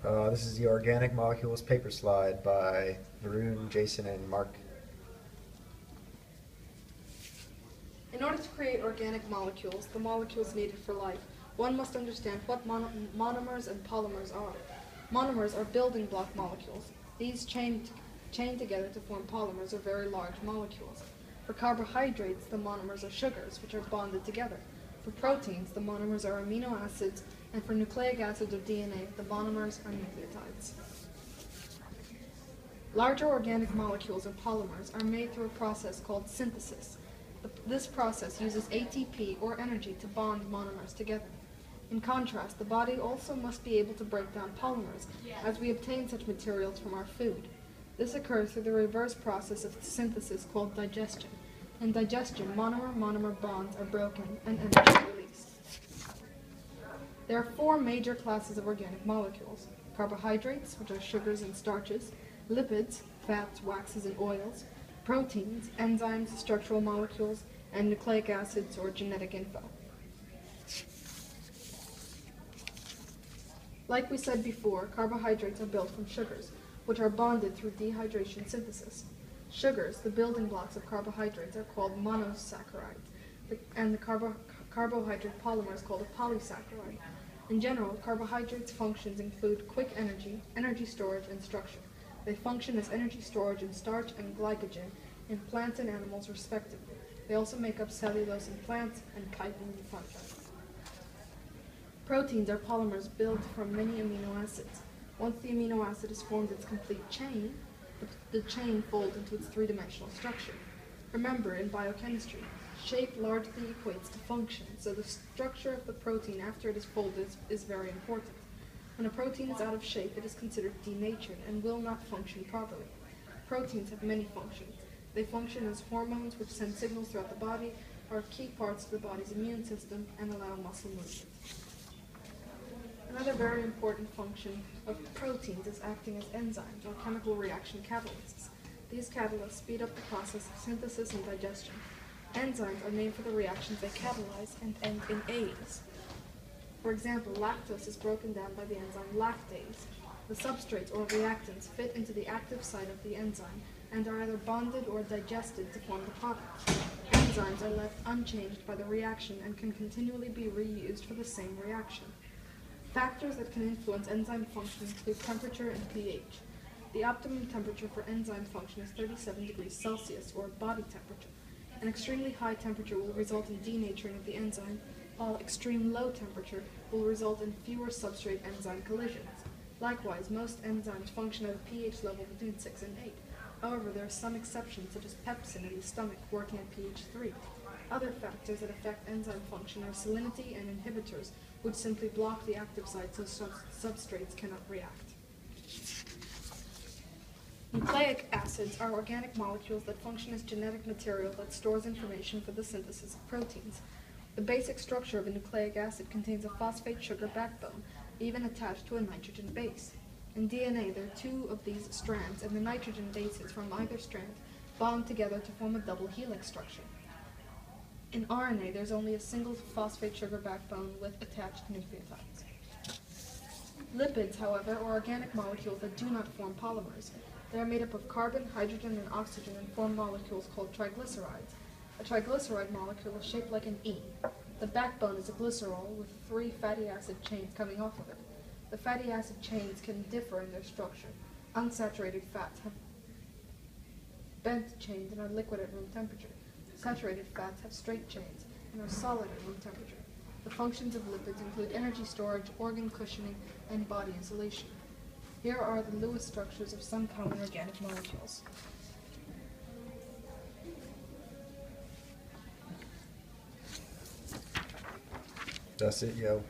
This is the Organic Molecules Paperslide by Varun, Jason, and Mark. In order to create organic molecules, the molecules needed for life, one must understand what monomers and polymers are. Monomers are building block molecules. These chain together to form polymers or very large molecules. For carbohydrates, the monomers are sugars, which are bonded together. For proteins, the monomers are amino acids, and for nucleic acids or DNA, the monomers are nucleotides. Larger organic molecules or polymers are made through a process called synthesis. This process uses ATP or energy to bond monomers together. In contrast, the body also must be able to break down polymers, as we obtain such materials from our food. This occurs through the reverse process of synthesis called digestion. In digestion, monomer-monomer bonds are broken and energy released. There are four major classes of organic molecules: carbohydrates, which are sugars and starches; lipids, fats, waxes, and oils; proteins, enzymes, structural molecules; and nucleic acids or genetic info. Like we said before, carbohydrates are built from sugars, which are bonded through dehydration synthesis. Sugars, the building blocks of carbohydrates, are called monosaccharides, and the carbohydrate polymer is called a polysaccharide. In general, carbohydrates' functions include quick energy, energy storage, and structure. They function as energy storage in starch and glycogen in plants and animals respectively. They also make up cellulose in plants and chitin in fungi. Proteins are polymers built from many amino acids. Once the amino acid has formed its complete chain, the chain folds into its three-dimensional structure. Remember, in biochemistry, shape largely equates to function, so the structure of the protein after it is folded is very important. When a protein is out of shape, it is considered denatured and will not function properly. Proteins have many functions. They function as hormones which send signals throughout the body, are key parts of the body's immune system, and allow muscle movement. Another very important function of proteins is acting as enzymes, or chemical reaction catalysts. These catalysts speed up the process of synthesis and digestion. Enzymes are named for the reactions they catalyze and end in ase. For example, lactose is broken down by the enzyme lactase. The substrates or reactants fit into the active site of the enzyme and are either bonded or digested to form the product. Enzymes are left unchanged by the reaction and can continually be reused for the same reaction. Factors that can influence enzyme function include temperature and pH. The optimum temperature for enzyme function is 37 degrees Celsius, or body temperature. An extremely high temperature will result in denaturing of the enzyme, while extreme low temperature will result in fewer substrate-enzyme collisions. Likewise, most enzymes function at a pH level between 6 and 8. However, there are some exceptions, such as pepsin in the stomach, working at pH 3. Other factors that affect enzyme function are salinity and inhibitors, which simply block the active site so substrates cannot react. Nucleic acids are organic molecules that function as genetic material that stores information for the synthesis of proteins. The basic structure of a nucleic acid contains a phosphate sugar backbone, even attached to a nitrogen base. In DNA, there are two of these strands, and the nitrogen bases from either strand bond together to form a double helix structure. In RNA, there's only a single phosphate sugar backbone with attached nucleotides. Lipids, however, are organic molecules that do not form polymers. They are made up of carbon, hydrogen, and oxygen and form molecules called triglycerides. A triglyceride molecule is shaped like an E. The backbone is a glycerol with 3 fatty acid chains coming off of it. The fatty acid chains can differ in their structure. Unsaturated fats have bent chains and are liquid at room temperature. Saturated fats have straight chains and are solid at room temperature. The functions of lipids include energy storage, organ cushioning, and body insulation. Here are the Lewis structures of some common organic molecules. That's it, yo.